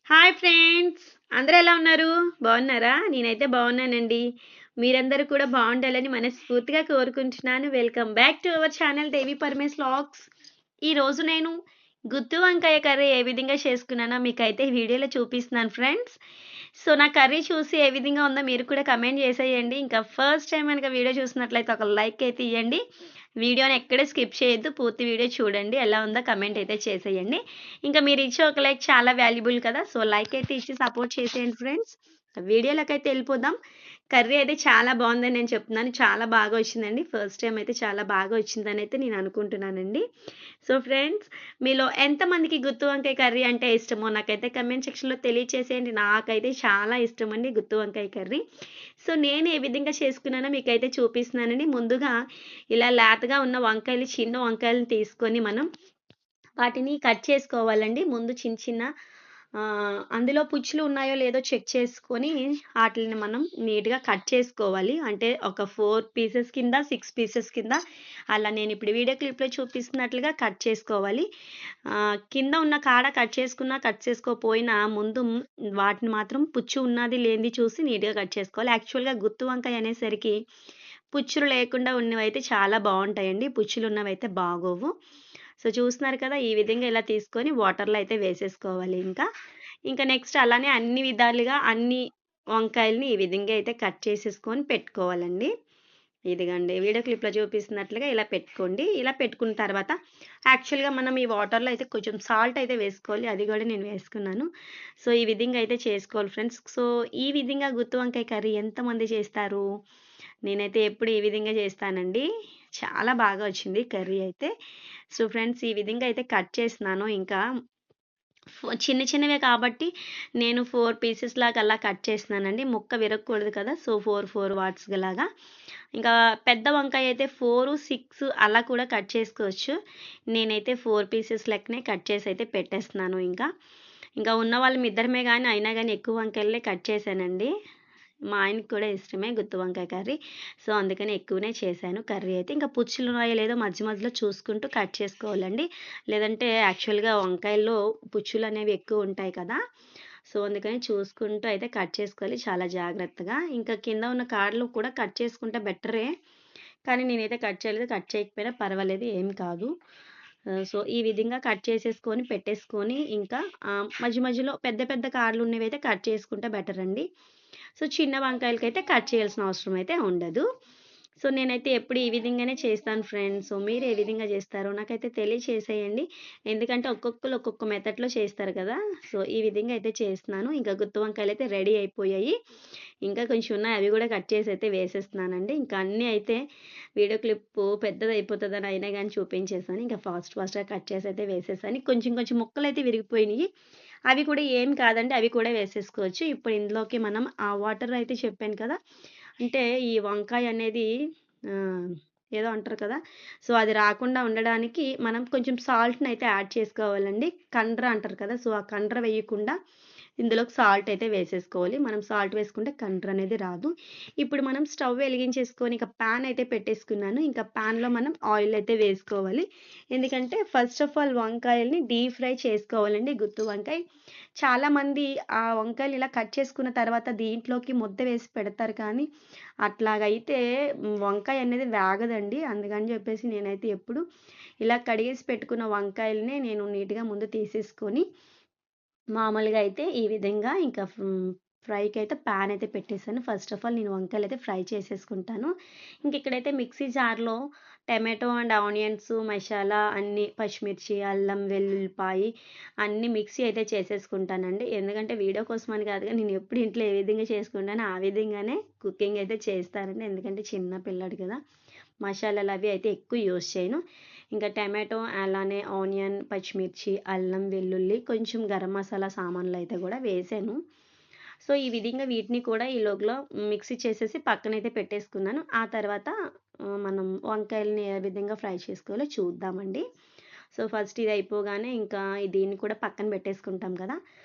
Hi friends! అందరూ ఎలా ఉన్నారు? బాగున్నారా? నేనైతే బాగున్నానండి. మీరందరూ కూడా బాగుండాలని మనస్ఫూర్తిగా కోరుకుంటున్నాను. Welcome back to our channel Devi Paramesh vlogs. ఈరోజు నేను గుత్తి వంకాయ కర్రీ ఏ విధంగా చేసుకున్నానో మీకైతే ఈ వీడియోలో చూపిస్తున్నాను ఫ్రెండ్స్. సో, నా కర్రీ చూసి ఏ విధంగా ఉందో మీరు కూడా కమెంట్ చేసేయండి. ఇంకా ఫస్ట్ టైం గనక వీడియో చూసినట్లయితే ఒక లైక్ అయితే ఇయ్యండి. వీడియోని ఎక్కడ స్కిప్ చేయొద్దు. పూర్తి వీడియో చూడండి. ఎలా ఉందో కమెంట్ అయితే చేసేయండి. ఇంకా మీరు ఇచ్చే ఒక లైక్ చాలా వాల్యుబుల్ కదా! సో, లైక్ అయితే ఇచ్చి సపోర్ట్ చేసేయండి ఫ్రెండ్స్. వీడియోలోకైతే ఎళ్ళిపోదాం. కర్రీ అయితే చాలా బావుందని నేను చెప్తున్నాను. చాలా బాగా వచ్చిందండి. ఫస్ట్ టైమ్ అయితే చాలా బాగా వచ్చిందనైతే నేను అనుకుంటున్నానండి. సో, ఫ్రెండ్స్ మీలో ఎంతమందికి గుత్తి వంకాయ కర్రీ అంటే ఇష్టమో నాకైతే కమెంట్ సెక్షన్‌లో తెలియచేసేయండి. నాకైతే చాలా ఇష్టమండి గుత్తి వంకాయ కర్రీ. సో, నేను ఏ విధంగా చేసుకున్నానో మీకైతే చూపిస్తున్నానండి. ముందుగా ఇలా లేతగా ఉన్న వంకాయలు, చిన్న వంకాయలను తీసుకొని మనం వాటిని కట్ చేసుకోవాలండి. ముందు చిన్న చిన్న అందులో పుచ్చులు ఉన్నాయో లేదో చెక్ చేసుకొని ఆటిల్ని మనం నీట్‌గా కట్ చేసుకోవాలి. అంటే ఒక 4 పీసెస్ కింద, 6 పీసెస్ కింద అలా నేనిప్పుడు వీడియో క్లిప్‌లో చూపిస్తున్నట్లుగా కట్ చేసుకోవాలి. కింద ఉన్న కాడ కట్ చేసుకున్నా, కట్ చేసుకోపోయినా ముందు వాటిని మాత్రం పుచ్చు ఉన్నది, లేనిది చూసి నీట్‌గా కట్ చేసుకోవాలి. యాక్చువల్‌గా గుత్తి వంకాయ అనేసరికి పుచ్చులు లేకుండా ఉన్నవైతే చాలా బావుంటాయండి. పుచ్చులున్నవైతే బాగోవు. సో, చూస్తున్నారు కదా! ఈ విధంగా ఇలా తీసుకొని వాటర్‌లో అయితే వేసేసుకోవాలి ఇంకా. ఇంకా నెక్స్ట్ అలానే అన్ని విధాలుగా అన్ని వంకాయలని ఈ విధంగా అయితే కట్ చేసేసుకొని పెట్టుకోవాలండి. ఇదిగోండి వీడియో క్లిప్‌లో చూపిస్తున్నట్లుగా ఇలా పెట్టుకోండి. ఇలా పెట్టుకున్న తర్వాత యాక్చువల్‌గా మనం ఈ వాటర్‌లో అయితే కొంచెం సాల్ట్ అయితే వేసుకోవాలి. అది గూడా నేను వేసుకున్నాను. సో, ఈ విధంగా అయితే చేసుకోవాలి ఫ్రెండ్స్. సో, ఈ విధంగా గుత్తి వంకాయ కర్రీ ఎంతమంది చేస్తారు? నేనైతే ఎప్పుడు ఈ విధంగా చేస్తానండి. చాలా బాగా వచ్చింది కర్రీ అయితే. సో, ఫ్రెండ్స్ ఈ విధంగా అయితే కట్ చేస్తున్నాను. ఇంకా చిన్న చిన్నవే కాబట్టి నేను 4 పీసెస్ లాగా అలా కట్ చేస్తున్నానండి. ముక్క విరగకూడదు కదా! సో, 4 పార్ట్స్ లాగా. ఇంకా పెద్ద వంకాయ అయితే 4, 6 అలా కూడా కట్ చేసుకోవచ్చు. నేనైతే 4 పీసెస్ లెక్కనే కట్ చేసి అయితే పెట్టేస్తున్నాను ఇంకా. ఇంకా ఉన్నవాళ్ళం ఇద్దరమే గానీ, అయినా గానీ ఎక్కువ వంకాయలే కట్ చేశానండి. మా ఆయనకి కూడా ఇష్టమే గుత్తి వంకాయ కర్రీ. సో, అందుకని ఎక్కువనే చేశాను కర్రీ అయితే. ఇంకా పుచ్చులున్నాయో లేదో మధ్య మధ్యలో చూసుకుంటూ కట్ చేసుకోవాలండి. లేదంటే యాక్చువల్‌గా వంకాయల్లో పుచ్చులనేవి ఎక్కువుంటాయి కదా! సో, అందుకని చూసుకుంటూ అయితే కట్ చేసుకోవాలి చాలా జాగ్రత్తగా. ఇంకా కింద ఉన్న కాడలు కూడా కట్ చేసుకుంటే బెటరే. కానీ నేనైతే కట్ చేయలేదు. కట్ చేయకపోయినా పర్వాలేదు ఏమి కాదు. సో, ఈ విధంగా కట్ చేసేసుకొని పెట్టేసుకొని ఇంకా మధ్య మధ్యలో పెద్ద పెద్ద కాడలున్నవైతే కట్ చేసుకుంటే బెటరండి. సో, చిన్న వంకాయలకైతే కట్ చేయాల్సిన అవసరం అయితే ఉండదు. సో, నేనైతే ఎప్పుడు ఈ విధంగానే చేస్తాను ఫ్రెండ్స్. సో, మీరు ఏ విధంగా చేస్తారో నాకైతే తెలియచేసేయండి. ఎందుకంటే ఒక్కొక్కళ్ళు ఒక్కొక్క మెథడ్‌లో చేస్తారు కదా! సో, ఈ విధంగా అయితే చేస్తున్నాను. ఇంకా గుత్తి వంకాయలైతే రెడీ అయిపోయాయి. ఇంకా కొంచెం ఉన్నాయి. అవి కూడా కట్ చేసి అయితే వేసేస్తున్నానండి. ఇంకా అన్నీ అయితే వీడియో క్లిప్పు పెద్దదయిపోతదని అయినా గాని చూపించేసాను. ఇంకా ఫాస్ట్‌గా కట్ చేసి అయితే వేసేసాను. కొంచెం కొంచెం ముక్కలైతే విరిగిపోయినియి. అవి కూడా ఏం కాదండి. అవి కూడా వేసేసుకోవచ్చు. ఇప్పుడు ఇందులోకి మనం ఆ వాటర్ అయితే చెప్పాను కదా! అంటే ఈ వంకాయ అనేది ఆహ్, ఏదో అంటారు కదా! సో, అది రాకుండా ఉండడానికి మనం కొంచెం సాల్ట్‌నయితే యాడ్ చేసుకోవాలండి. కండ్ర అంటారు కదా! సో, ఆ కండ్ర వేయకుండా ఇందులోకి సాల్ట్ అయితే వేసేసుకోవాలి. మనం సాల్ట్ వేసుకుంటే కండ్ర అనేది రాదు. ఇప్పుడు మనం స్టవ్ వెలిగించేసుకొని ఇక పాన్ అయితే పెట్టేసుకున్నాను. ఇంకా పాన్‌లో మనం ఆయిల్ అయితే వేసుకోవాలి. ఎందుకంటే ఫస్ట్ ఆఫ్ ఆల్ వంకాయల్ని డీప్ ఫ్రై చేసుకోవాలండి గుత్తి వంకాయ. చాలామంది ఆ వంకాయలు ఇలా కట్ చేసుకున్న తర్వాత దీంట్లోకి ముద్ద వేసి పెడతారు కానీ, అట్లాగైతే వంకాయ అనేది వేగదండి. అందుకని చెప్పేసి నేనైతే ఎప్పుడు ఇలా కడిగేసి పెట్టుకున్న వంకాయలనే నేను నీట్‌గా ముందు తీసేసుకొని మామూలుగా అయితే ఈ విధంగా ఇంకా ఫ్రైకైతే పాన్ అయితే పెట్టేసాను. ఫస్ట్ ఆఫ్ ఆల్ నేను వంకాయలైతే ఫ్రై చేసేసుకుంటాను. ఇంకిక్కడైతే మిక్సీ జార్‌లో టమాటో అండ్ ఆనియన్స్, మసాలా అన్నీ పచ్చిమిర్చి, అల్లం, వెల్లుల్లిపాయి అన్నీ మిక్సీ అయితే చేసేసుకుంటానండి. ఎందుకంటే వీడియో కోసమని కాదు గానీ నేను ఎప్పుడు ఇంట్లో ఏ విధంగా చేసుకుంటానో ఆ విధంగానే కుకింగ్ అయితే చేస్తానండి. ఎందుకంటే చిన్న పిల్లాడు కదా! మసాలాలవి అయితే ఎక్కువ యూజ్ చేయను. ఇంకా టమాటో అలానే ఆనియన్, పచ్చిమిర్చి, అల్లం, వెల్లుల్లి, కొంచెం గరం మసాలా సామాన్లయితే గూడా వేశాను. సో, ఈ విధంగా వీటిని కూడా ఈ లోగలో మిక్సీ చేసేసి పక్కనైతే పెట్టేసుకున్నాను. ఆ తర్వాత మనం వంకాయలని ఏ విధంగా ఫ్రై చేసుకోవాలో చూద్దామండి. సో, ఫస్ట్ ఇది అయిపోగానే ఇంకా దీన్ని కూడా పక్కన పెట్టేసుకుంటాం కదా!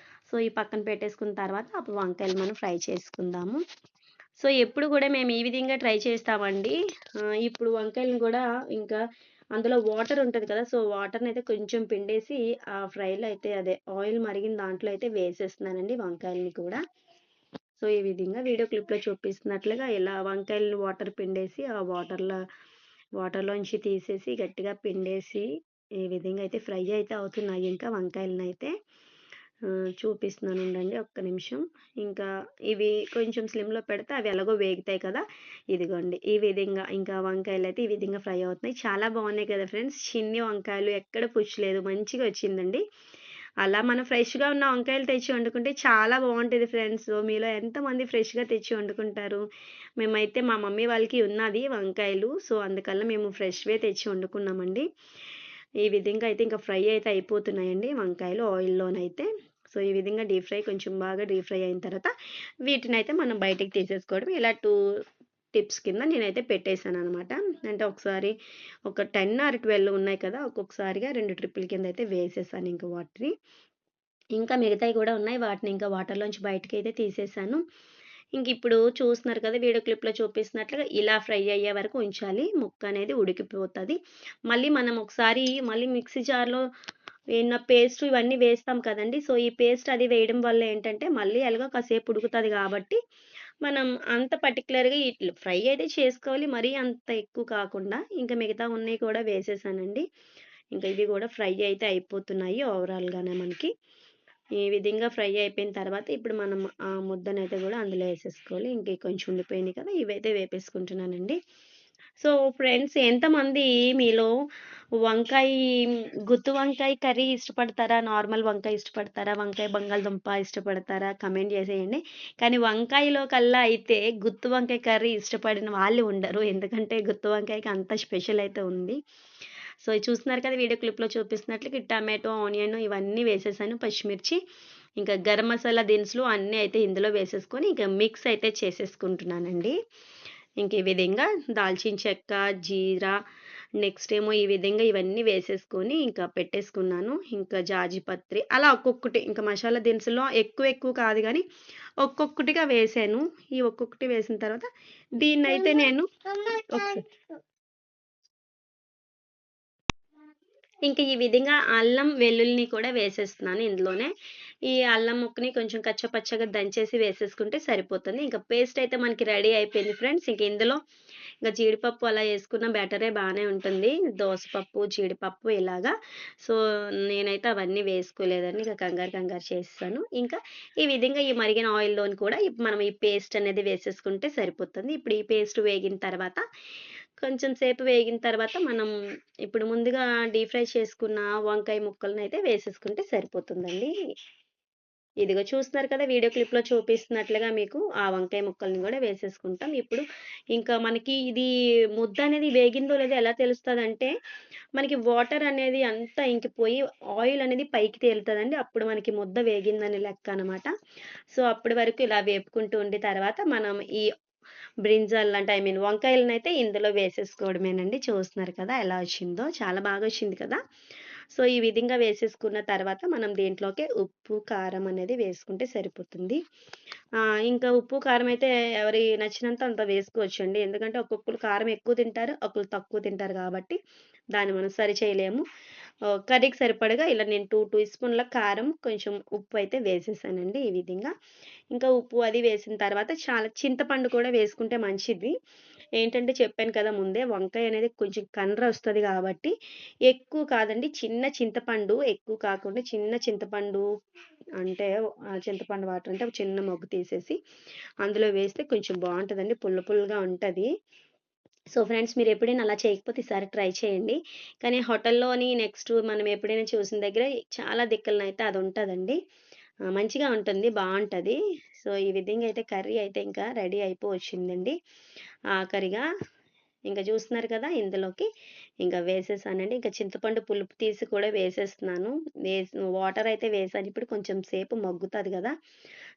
సో, ఈ పక్కన పెట్టేసుకున్న తర్వాత అప్పుడు వంకాయలు మనం ఫ్రై చేసుకుందాము. సో, ఎప్పుడు గూడా మేము ఈ విధంగా ట్రై చేస్తామండి. ఇప్పుడు వంకాయలను గూడా ఇంకా అందులో వాటర్ ఉంటది కదా! సో, వాటర్‌నయితే కొంచెం పిండేసి ఆ ఫ్రైలో అయితే అదే ఆయిల్ మరిగిన దాంట్లో అయితే వేసేస్తున్నానండి వంకాయలని కూడా. సో, ఈ విధంగా వీడియో క్లిప్‌లో చూపిస్తున్నట్లుగా ఇలా వంకాయలు వాటర్ పిండేసి, ఆ వాటర్‌లోంచి తీసేసి గట్టిగా పిండేసి, ఈ విధంగా అయితే ఫ్రై అయితే అవుతున్నాయి ఇంకా వంకాయలనైతే. చూపిస్తున్నాను ఉండండి ఒక్క నిమిషం. ఇంకా ఇవి కొంచెం స్లిమ్‌లో పెడితే అవి ఎలాగో వేగుతాయి కదా! ఇదిగోండి ఈ విధంగా ఇంకా వంకాయలైతే ఈ విధంగా ఫ్రై అవుతున్నాయి. చాలా బాగున్నాయి కదా ఫ్రెండ్స్! చిన్ని వంకాయలు ఎక్కడ పుచ్చు లేదు. మంచిగా వచ్చిందండి. అలా మనం ఫ్రెష్‌గా ఉన్న వంకాయలు తెచ్చి వండుకుంటే చాలా బావుంటది ఫ్రెండ్స్. సో, మీలో ఎంతమంది ఫ్రెష్‌గా తెచ్చి వండుకుంటారు? మేమైతే మా మమ్మీ వాళ్ళకి ఉన్నది వంకాయలు. సో, అందుకల్ల మేము ఫ్రెష్‌వే తెచ్చి వండుకున్నామండి. ఈ విధంగా అయితే ఇంకా ఫ్రై అయితే అయిపోతున్నాయండి వంకాయలు ఆయిల్‌లోనైతే. సో, ఈ విధంగా డీప్ ఫ్రై కొంచెం బాగా డీప్ ఫ్రై అయిన తర్వాత వీటినైతే మనం బయటికి తీసేసుకోవడం. ఇలా 2 టిప్స్ కింద నేనైతే పెట్టేసాననమాట. అంటే ఒకసారి ఒక 10 ఆర్ 12 ఉన్నాయి కదా! ఒక్కొక్కసారిగా 2 ట్రిప్పుల కింద అయితే వేసేసాను ఇంక వాటిని. ఇంకా మిగతాయి గూడా ఉన్నాయి. వాటిని ఇంకా వాటర్‌లోంచి బయటికైతే తీసేసాను. ఇంకిప్పుడు చూస్తున్నారు కదా! వీడియో క్లిప్‌లో చూపిస్తున్నట్లుగా ఇలా ఫ్రై అయ్యే వరకు ఉంచాలి. ముక్కనేది ఉడికిపోతది. మనం ఒకసారి మళ్ళీ మిక్సీ జార్‌లో ఏన్న పేస్ట్ ఇవన్నీ వేస్తాం కదండీ! సో, ఈ పేస్ట్ అది వేయడం వల్ల ఏంటంటే, మళ్ళీ ఎలాగో కాసేపు ఉడుకుతది గాబట్టి, మనం అంత పర్టిక్యులర్‌గా ఇట్లు ఫ్రై అయితే చేసుకోవాలి. మరీ అంత ఎక్కువ కాకుండా, ఇంకా మిగతా ఉన్నయి కూడా వేసేసానండి. ఇంకా ఇవి గూడా ఫ్రై అయితే అయిపోతున్నాయి ఓవరాల్‌గానే మనకి. ఈ విధంగా ఫ్రై అయిపోయిన తర్వాత ఇప్పుడు మనం ఆ ముద్దనైతే గూడా అందులో ఏసేసుకోవాలి. ఇంక కొంచెం ఉండిపోయినాయి కదా! ఇవైతే వేపేసుకుంటున్నానండి. సో, ఫ్రెండ్స్ ఎంతమంది మీలో వంకాయి గుత్తి వంకాయ కర్రీ ఇష్టపడతారా? నార్మల్ వంకాయ ఇష్టపడతారా? వంకాయ బంగాళదుంప ఇష్టపడతారా? కమెంట్ జేసేయండి. కానీ వంకాయలో కల్లా అయితే గుత్తి వంకాయ కర్రీ ఇష్టపడిన వాళ్ళు ఉండరు. ఎందుకంటే గుత్తి వంకాయకి అంత స్పెషల్ అయితే ఉంది. సో, ఇది చూస్తున్నారు కదా! వీడియో క్లిప్‌లో చూపిస్తున్నట్లుగా ఈ టమాటో, ఆనియన్ ఇవన్నీ వేసేసాను. పచ్చిమిర్చి, ఇంకా గరం మసాలా దినుసులు అన్నీ అయితే ఇందులో వేసేసుకొని, ఇక మిక్స్ అయితే చేసేసుకుంటున్నానండి. ఇంక ఈ విధంగా దాల్చిన చెక్క, జీరా, నెక్స్ట్ ఏమో ఈ విధంగా ఇవన్నీ వేసేసుకొని ఇంకా పెట్టేసుకున్నాను. ఇంకా జాజిపత్రి అలా ఒక్కొక్కటి ఇంకా మసాలా దినుసుల్లో ఎక్కువ కాదు గానీ, ఒక్కొక్కటిగా వేసాను. ఈ ఒక్కొక్కటి వేసిన తర్వాత దీన్నైతే నేను ఒకసారి ఇంక ఈ విధంగా అల్లం, వెల్లుల్లిని కూడా వేసేస్తున్నాను ఇందులోనే. ఈ అల్లం ముక్కని కొంచెం కచ్చపచ్చగా దంచేసి వేసేసుకుంటే సరిపోతుంది. ఇంక పేస్ట్ అయితే మనకి రెడీ అయిపోయింది ఫ్రెండ్స్. ఇంక ఇందులో ఇంక జీడిపప్పు అలా యేసుకున్న బెటరే బానే ఉంటుంది. దోసపప్పు, జీడిపప్పు ఇలాగా. సో, నేనైతే అవన్నీ వేసుకోలేదండి. ఇక కంగారు చేసేసాను. ఇంకా ఈ విధంగా ఈ మరిగిన ఆయిల్‌లోని కూడా మనం ఈ పేస్ట్ అనేది వేసేసుకుంటే సరిపోతుంది. ఇప్పుడు ఈ పేస్ట్ వేగిన తర్వాత కొంచెం సేపు వేగిన తర్వాత మనం ఇప్పుడు ముందుగా డీప్ ఫ్రై చేసుకున్న వంకాయ ముక్కలనైతే వేసేసుకుంటే సరిపోతుందండి. ఇదిగో చూస్తున్నారు కదా! వీడియో క్లిప్‌లో చూపిస్తున్నట్లుగా మీకు ఆ వంకాయ ముక్కల్ని గూడా వేసేసుకుంటాం. ఇప్పుడు ఇంకా మనకి ఇది ముద్దనేది వేగిందో లేదో ఎలా తెలుస్తదంటే, మనకి వాటర్ అనేది అంతా ఇంకిపోయి ఆయిల్ అనేది పైకి తేలుతదండి. అప్పుడు మనకి ముద్ద వేగిందని లెక్కనమాట. సో, అప్పటి వరకు ఇలా వేపుకుంటూ ఉండి తర్వాత మనం ఈ బ్రింజాల్ అంటే వంకాయలనైతే ఇందులో వేసేసుకోవడమేనండి. చూస్తున్నారు కదా! ఎలా వచ్చిందో. చాలా బాగొచ్చింది కదా! సో, ఈ విధంగా వేసేసుకున్న తర్వాత మనం దీంట్లోకి ఉప్పు, కారం అనేది వేసుకుంటే సరిపోతుంది. ఇంకా ఉప్పు, కారం అయితే ఎవరి నచ్చినంత అంత వేసుకోవచ్చండి. ఎందుకంటే ఒక్కొక్కళ్ళు కారం ఎక్కువ తింటారు. ఒకళ్ళు తక్కువ తింటారు కాబట్టి దాన్ని మనం సరి చేయలేము. కర్రీకి సరిపడగా ఇలా నేను 2 టీ స్పూన్ల కారం, కొంచెం ఉప్పు అయితే వేసేసానండి ఈ విధంగా. ఇంకా ఉప్పు అది వేసిన తర్వాత చాలా చింతపండు కూడా వేసుకుంటే మంచిది. ఏంటంటే చెప్పాను కదా ముందే వంకాయ అనేది కొంచెం కండ్రొస్తది గాబట్టి, ఎక్కువ కాదండి చిన్న చింతపండు ఎక్కువ కాకుండా చిన్న చింతపండు అంటే చింతపండు వాటర్ అంటే ఒక చిన్న మొగ్గు తీసేసి అందులో వేస్తే కొంచెం బావుంటదండి. పుల్లగా ఉంటది. సో, ఫ్రెండ్స్ మీరెప్పుడైనా అలా చేయకపోతే ఈసారి ట్రై చేయండి. కానీ హోటల్‌లోని నెక్స్ట్ మనం ఎప్పుడైనా చూసిన దగ్గర చాలా దిక్కులనైతే అదుంటదండి. మంచిగా ఉంటుంది. బావుంటది. సో, ఈ విధంగా అయితే కర్రీ అయితే ఇంకా రెడీ అయిపోవచ్చిందండి. ఆఖరిగా ఇంక చూస్తున్నారు కదా! ఇందులోకి ఇంక వేసేసానండి. ఇంక చింతపండు పులుపు తీసి కూడా వేసేస్తున్నాను. వాటర్ అయితే వేసాను. ఇప్పుడు కొంచెం సేపు మగ్గుతది గదా!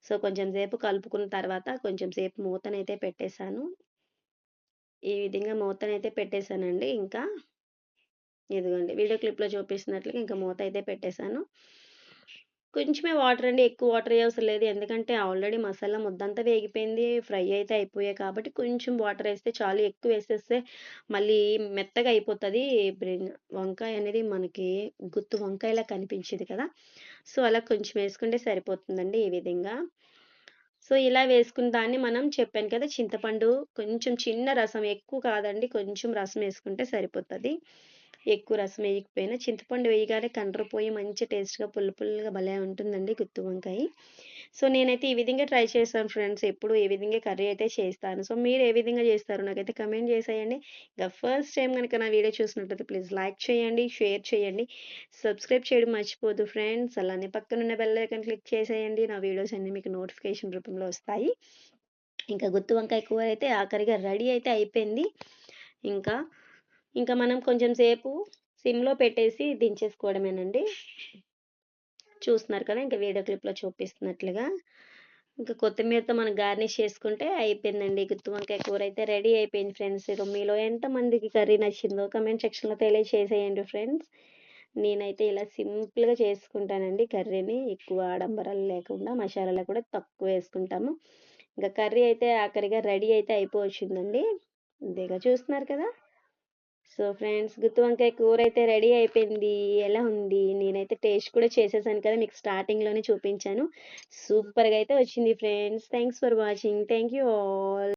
సో, కొంచెం సేపు కలుపుకున్న తర్వాత కొంచెం సేపు మూతనైతే పెట్టేసాను. ఈ విధంగా మూతనైతే పెట్టేసానండి ఇంకా. ఇదిగోండి వీడియో క్లిప్‌లో చూపిస్తున్నట్లుగా ఇంక మూతయితే పెట్టేసాను. కొంచెమే వాటర్ అండి. ఎక్కువ వాటర్ అవసరం లేదు. ఎందుకంటే ఆల్రెడీ మసాలా ముద్దంతా వేగిపోయింది. ఫ్రై అయితే అయిపోయాయి కాబట్టి కొంచెం వాటర్ ఏస్తే చాలు. ఎక్కువ వేసేస్తే మళ్ళీ మెత్తగా అయిపోతది. వంకాయ అనేది మనకి గుత్తు వంకాయలా కనిపించేది కదా! సో, అలా కొంచెం వేసుకుంటే సరిపోతుందండి ఈ విధంగా. సో, ఇలా వేసుకున్న దాన్ని మనం చెప్పాను కదా! చింతపండు కొంచెం చిన్న రసం ఎక్కువ కాదండి. కొంచెం రసం ఏసుకుంటే సరిపోతది. ఎక్కువ రసం వేయకపోయినా చింతపండు వేయగానే కండ్రపోయి మంచి టేస్ట్‌గా పుల్ల పుల్లగా భలే ఉంటుందండి గుత్తి వంకాయి. సో, నేనైతే ఈ విధంగా ట్రై చేశాను ఫ్రెండ్స్. ఎప్పుడు ఈ విధంగా కర్రీ అయితే చేస్తాను. సో, మీరు ఏ విధంగా చేస్తారో నాకైతే కామెంట్ చేసేయండి. ఇంకా ఫస్ట్ టైమ్ గనుక నా వీడియో చూసినట్లయితే ప్లీజ్ లైక్ చేయండి, షేర్ చేయండి, సబ్స్క్రైబ్ చేయడం మర్చిపోవద్దు ఫ్రెండ్స్. అలానే పక్కనున్న బెల్ ఐకాన్ క్లిక్ చేసేయండి. నా వీడియోస్ అన్నీ మీకు నోటిఫికేషన్ రూపంలో వస్తాయి. ఇంకా గుత్తి వంకాయ కూర అయితే ఆఖరిగా రెడీ అయితే అయిపోయింది. ఇంకా, ఇంకా మనం కొంచెం సేపు సిమ్‌లో పెట్టేసి దించేసుకోవడమేనండి. చూస్తున్నారు కదా! ఇంక వీడియో క్లిప్‌లో చూపిస్తున్నట్లుగా. ఇంకా కొత్తిమీరతో మనం గార్నిష్ చేసుకుంటే అయిపోయిందండి. గుత్తి వంకాయ కూర అయితే రెడీ అయిపోయింది ఫ్రెండ్స్. ఇక మీలో ఎంతమందికి కర్రీ నచ్చిందో కామెంట్ సెక్షన్‌లో తెలియచేసేయండి ఫ్రెండ్స్. నేనైతే ఇలా సింపుల్‌గా చేసుకుంటానండి కర్రీని. ఎక్కువ ఆడంబరాలు లేకుండా మసాలాలు కూడా తక్కువ వేసుకుంటాము. ఇంకా కర్రీ అయితే ఆఖరిగా రెడీ అయితే అయిపోవచ్చిందండి. ఇదిగో చూస్తున్నారు కదా! సో ఫ్రెండ్స్, గుత్తి వంకాయ కూర అయితే రెడీ అయిపోయింది. ఎలా ఉంది? నేనైతే టేస్ట్ కూడా చేసేసాను కదా! మీకు స్టార్టింగ్‌లోనే చూపించాను. సూపర్‌గా అయితే వచ్చింది friends. Thanks for watching. Thank you all.